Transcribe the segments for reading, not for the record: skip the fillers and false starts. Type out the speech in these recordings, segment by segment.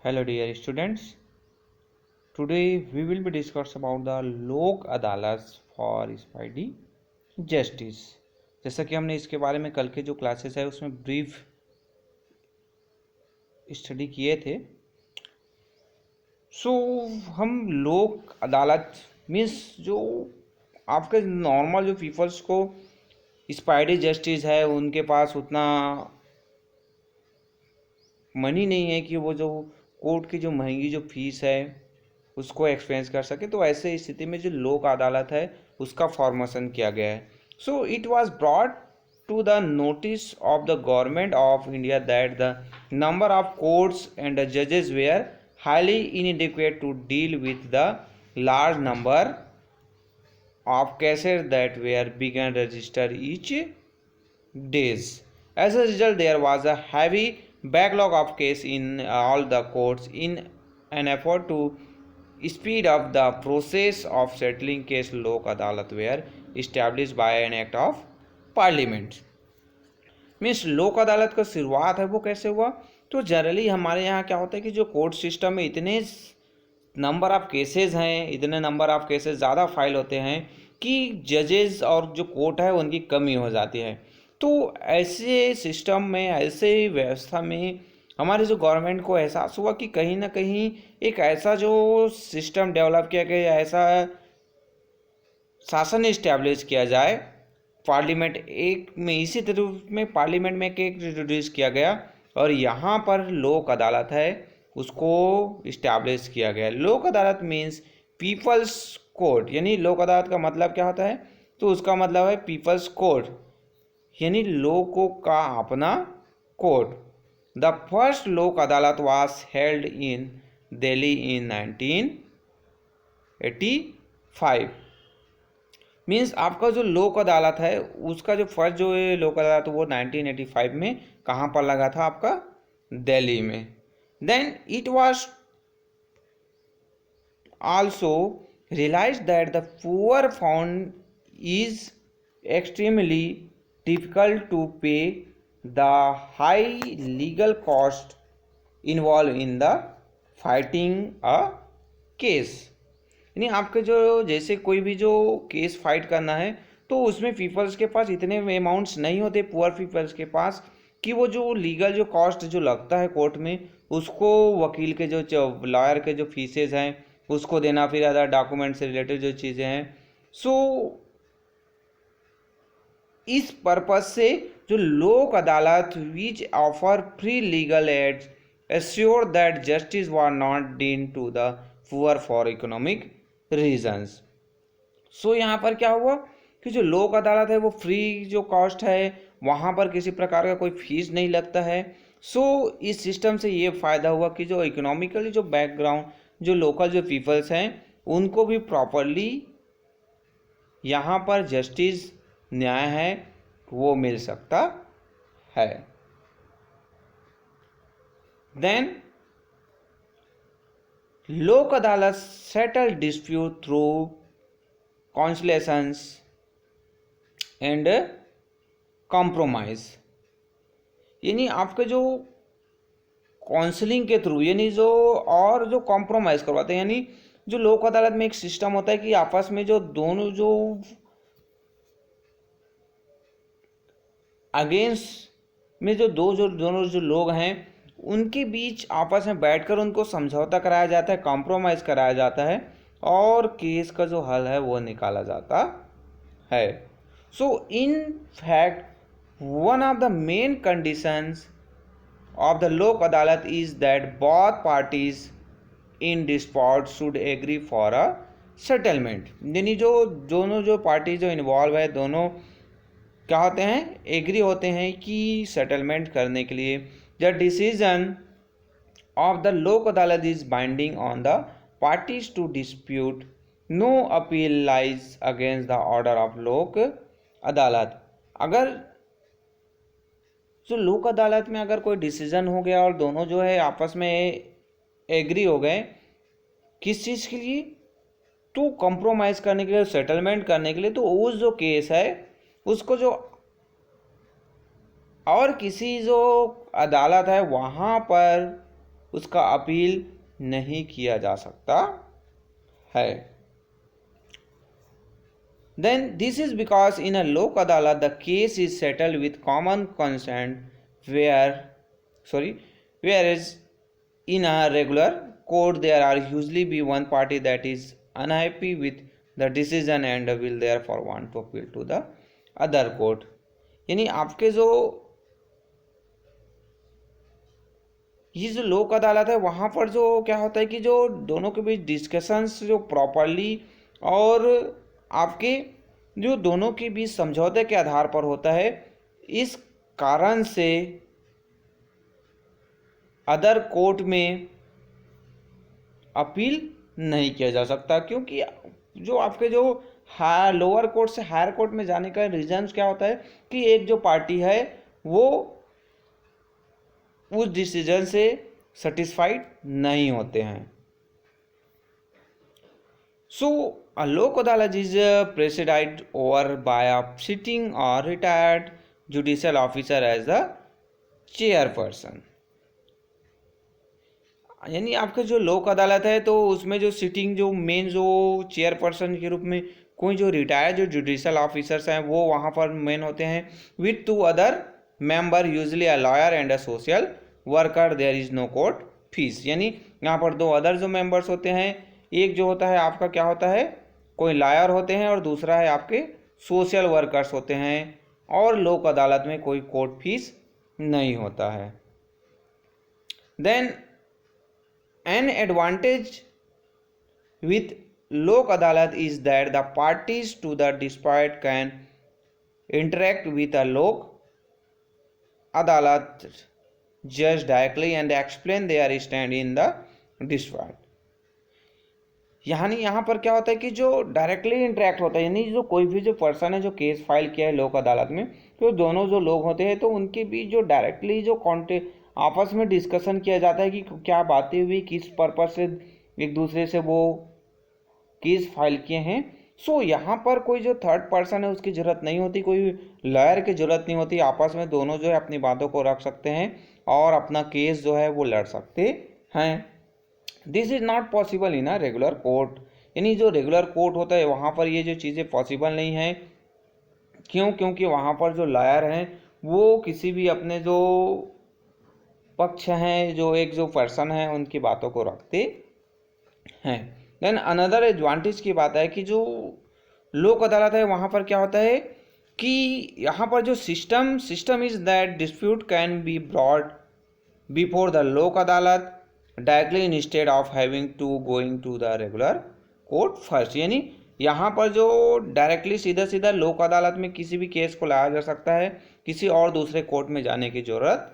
Hello dear students. Today we will be discuss about the लोक अदालत for speedy justice. जैसा कि हमने इसके बारे में कल के जो क्लासेस है उसमें ब्रीफ स्टडी किए थे। हम लोक अदालत मीन्स जो आपके नॉर्मल जो पीपल्स को स्पाइडी जस्टिस है उनके पास उतना मनी नहीं है कि वो जो कोर्ट की जो महंगी जो फीस है उसको एक्सपेंस कर सके, तो ऐसे स्थिति में जो लोक अदालत है उसका फॉर्मेशन किया गया है। So it was brought to the notice of the government of India that the number of courts and the जजेस were highly inadequate to deal with the large number of cases that were began register each days. As a result, there was a heavy backlog of cases in all the courts. In an effort to speed up the process of settling case, lok adalat were established by an act of parliament. Means लोक अदालत का शुरुआत है वो कैसे हुआ? तो generally हमारे यहाँ क्या होता है कि जो कोर्ट सिस्टम में इतने नंबर ऑफ केसेस हैं, इतने नंबर ऑफ केसेस ज़्यादा फाइल होते हैं कि जजेस और जो कोर्ट है उनकी कमी हो जाती है। तो ऐसे सिस्टम में, ऐसे व्यवस्था में हमारे जो गवर्नमेंट को एहसास हुआ कि कहीं ना कहीं एक ऐसा जो सिस्टम डेवलप किया गया, ऐसा शासन इस्टेब्लिश किया जाए पार्लियामेंट एक में, इसी तरह में पार्लियामेंट में एक इंट्रोड्यूस किया गया और यहाँ पर लोक अदालत है उसको इस्टेब्लिश किया गया। लोक अदालत मीन्स पीपल्स कोर्ट, यानी लोक अदालत का मतलब क्या होता है? तो उसका मतलब है पीपल्स कोर्ट, यानी लोगों का अपना कोर्ट। द फर्स्ट लोक अदालत was held in Delhi in 1985। Means आपका जो लोक अदालत है उसका जो फर्स्ट जो लोक अदालत वो 1985 में कहाँ पर लगा था? आपका दिल्ली में। Then it was also realized that the poor found is extremely difficult to pay the high legal cost involved in the fighting a case। यानी आपके जो जैसे कोई भी जो केस फाइट करना है तो उसमें पीपल्स के पास इतने अमाउंट्स नहीं होते, पुअर पीपल्स के पास, कि वो जो लीगल जो कॉस्ट जो लगता है कोर्ट में उसको वकील के जो लॉयर के जो फीसेस हैं उसको देना, फिर अदर डॉक्यूमेंट से रिलेटेड जो चीज़ें हैं। इस पर्पज से जो Lok Adalat which offer free legal aid assure that justice was not denied to the poor for economic reasons. यहाँ पर क्या हुआ कि जो लोक अदालत है वो फ्री जो कॉस्ट है, वहाँ पर किसी प्रकार का कोई फीस नहीं लगता है। इस सिस्टम से ये फ़ायदा हुआ कि जो इकोनॉमिकली जो बैकग्राउंड जो लोकल जो पीपल्स हैं उनको भी प्रॉपरली यहाँ पर जस्टिस न्याय है वो मिल सकता है। Then Lok Adalat settle dispute through conciliations and compromise, यानी आपके जो काउंसलिंग के थ्रू, यानी जो और जो कॉम्प्रोमाइज़ करवाते हैं, यानी जो लोक अदालत में एक सिस्टम होता है कि आपस में जो दोनों जो अगेंस्ट में जो दोनों जो लोग हैं उनके बीच आपस में बैठकर उनको समझौता कराया जाता है, कॉम्प्रोमाइज़ कराया जाता है और केस का जो हल है वो निकाला जाता है। In fact one of the main conditions of the lok adalat is that both parties in dispute should agree for a settlement। यानी जो दोनों जो पार्टी जो इन्वॉल्व है दोनों क्या होते हैं? एग्री होते हैं कि सेटलमेंट करने के लिए। The decision of the Lok Adalat is binding on the parties to dispute, no appeal lies against the order of Lok Adalat. अगर जो लोक अदालत में अगर कोई डिसीजन हो गया और दोनों जो है आपस में एग्री हो गए किस चीज़ के लिए? तो कंप्रोमाइज़ करने के लिए, सेटलमेंट करने के लिए, तो उस जो केस है उसको जो और किसी जो अदालत है वहाँ पर उसका अपील नहीं किया जा सकता है। Then this is because in a lok adalat the case is settled with common consent, whereas in a regular court there are usually be one party that is unhappy with the decision and will therefore want to appeal to the other court। यानी आपके जो ये जो लोक अदालत है वहाँ पर जो क्या होता है कि जो दोनों के बीच डिस्कशंस जो प्रॉपरली और आपके जो दोनों के बीच समझौते के आधार पर होता है, इस कारण से अदर कोर्ट में अपील नहीं किया जा सकता। क्योंकि जो आपके जो लोअर कोर्ट से हायर कोर्ट में जाने का रीजन क्या होता है कि एक जो पार्टी है वो उस डिसीजन से सेटिस्फाइड नहीं होते हैं। सो a lok अदालत is presided over by a sitting or retired judicial officer as the chairperson। यानी आपका जो लोक अदालत है तो उसमें जो सिटिंग जो मेन जो चेयरपर्सन के रूप में कोई जो रिटायर्ड जो जुडिशियल ऑफिसर्स हैं वो वहाँ पर मेन होते हैं, with 2 other member usually a lawyer and a social worker, there is no court fee. यानी यहाँ पर 2 अदर जो मेंबर्स होते हैं, एक जो होता है आपका क्या होता है कोई लॉयर होते हैं और दूसरा है आपके सोशल वर्कर्स होते हैं, और लोक अदालत में कोई कोर्ट फीस नहीं होता है। Then an advantage with lok adalat is that the parties to the dispute can interact with a lok adalat judge directly and explain their stand in the dispute। यानी यहाँ पर क्या होता है कि जो डायरेक्टली इंटरेक्ट होता है, यानी जो कोई भी जो पर्सन है जो केस फाइल किया है लोक अदालत में, तो दोनों जो लोग होते हैं तो उनके बीच जो डायरेक्टली जो आपस में डिस्कशन किया जाता है कि क्या बातें हुई, किस पर्पस से एक दूसरे से वो केस फाइल किए हैं। सो यहाँ पर कोई जो थर्ड पर्सन है उसकी ज़रूरत नहीं होती, कोई लॉयर की ज़रूरत नहीं होती, आपस में दोनों जो है अपनी बातों को रख सकते हैं और अपना केस जो है वो लड़ सकते हैं। This is not possible in a regular court. यानी जो रेगुलर कोर्ट होता है वहाँ पर ये जो चीज़ें पॉसिबल नहीं हैं। क्यों? क्योंकि वहाँ पर जो लॉयर हैं वो किसी भी अपने जो पक्ष हैं, जो एक जो पर्सन है उनकी बातों को रखते हैं। देन अनदर एडवांटेज की बात है कि जो लोक अदालत है वहाँ पर क्या होता है कि यहाँ पर जो system is that dispute can be brought before the Lok Adalat directly instead of having to going to the regular court first. यानी यहाँ पर जो डायरेक्टली सीधा लोक अदालत में किसी भी केस को लाया जा सकता है, किसी और दूसरे कोर्ट में जाने की ज़रूरत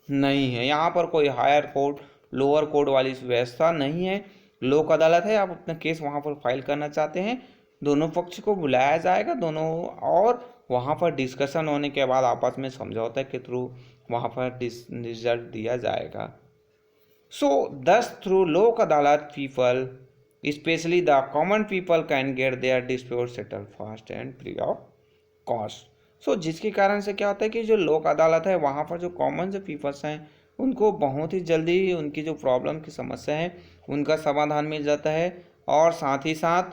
नहीं है। यहाँ पर कोई हायर कोर्ट लोअर कोर्ट वाली व्यवस्था नहीं है, लोक अदालत है। आप अपना केस वहाँ पर फाइल करना चाहते हैं, दोनों पक्ष को बुलाया जाएगा दोनों, और वहाँ पर डिस्कशन होने के बाद आपस में समझौते के थ्रू वहाँ पर रिजल्ट दिया जाएगा। सो दस through Lok Adalat people specially the common people can get their dispute settle fast and free of cost. So जिसके कारण से क्या होता है कि जो लोक अदालत है वहाँ पर जो कॉमन जो पीपल्स हैं उनको बहुत ही जल्दी उनकी जो प्रॉब्लम की समस्या है उनका समाधान मिल जाता है, और साथ ही साथ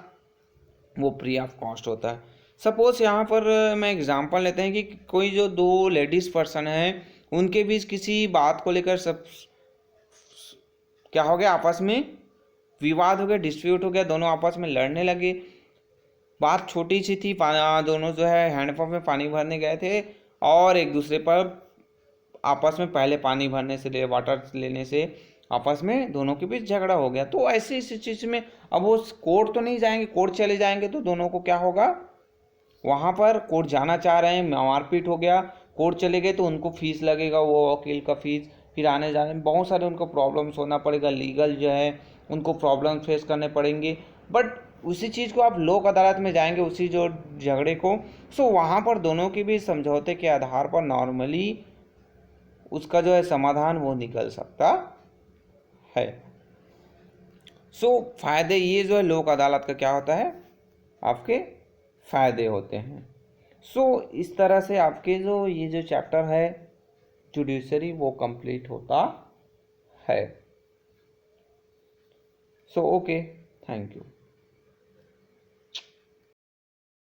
वो फ्री ऑफ कॉस्ट होता है। सपोज यहाँ पर मैं एग्जांपल लेते हैं कि कोई जो 2 लेडीज़ पर्सन हैं उनके बीच किसी बात को लेकर सब क्या हो गया, आपस में विवाद हो गया, डिस्प्यूट हो गया, दोनों आपस में लड़ने लगे। बात छोटी सी थी, दोनों जो है हैंडपम्प में पानी भरने गए थे और एक दूसरे पर आपस में पहले पानी भरने से वाटर लेने से आपस में दोनों के बीच झगड़ा हो गया। तो ऐसे इस चीज़ में अब वो कोर्ट तो नहीं जाएंगे, कोर्ट चले जाएंगे तो दोनों को क्या होगा, वहाँ पर कोर्ट जाना चाह रहे हैं, मारपीट हो गया, कोर्ट चले गए तो उनको फीस लगेगा, वो वकील का फीस, फिर आने जाने में बहुत सारे उनको प्रॉब्लम्स होना पड़ेगा, लीगल जो है उनको प्रॉब्लम फेस करने पड़ेंगे। बट उसी चीज़ को आप लोक अदालत में जाएंगे, उसी जो झगड़े को, सो वहाँ पर दोनों के भी समझौते के आधार पर नॉर्मली उसका जो है समाधान वो निकल सकता है। सो फायदे ये जो है लोक अदालत का क्या होता है, आपके फायदे होते हैं। सो इस तरह से आपके जो ये जो चैप्टर है जुडिशरी वो कंप्लीट होता है। So okay, thank you.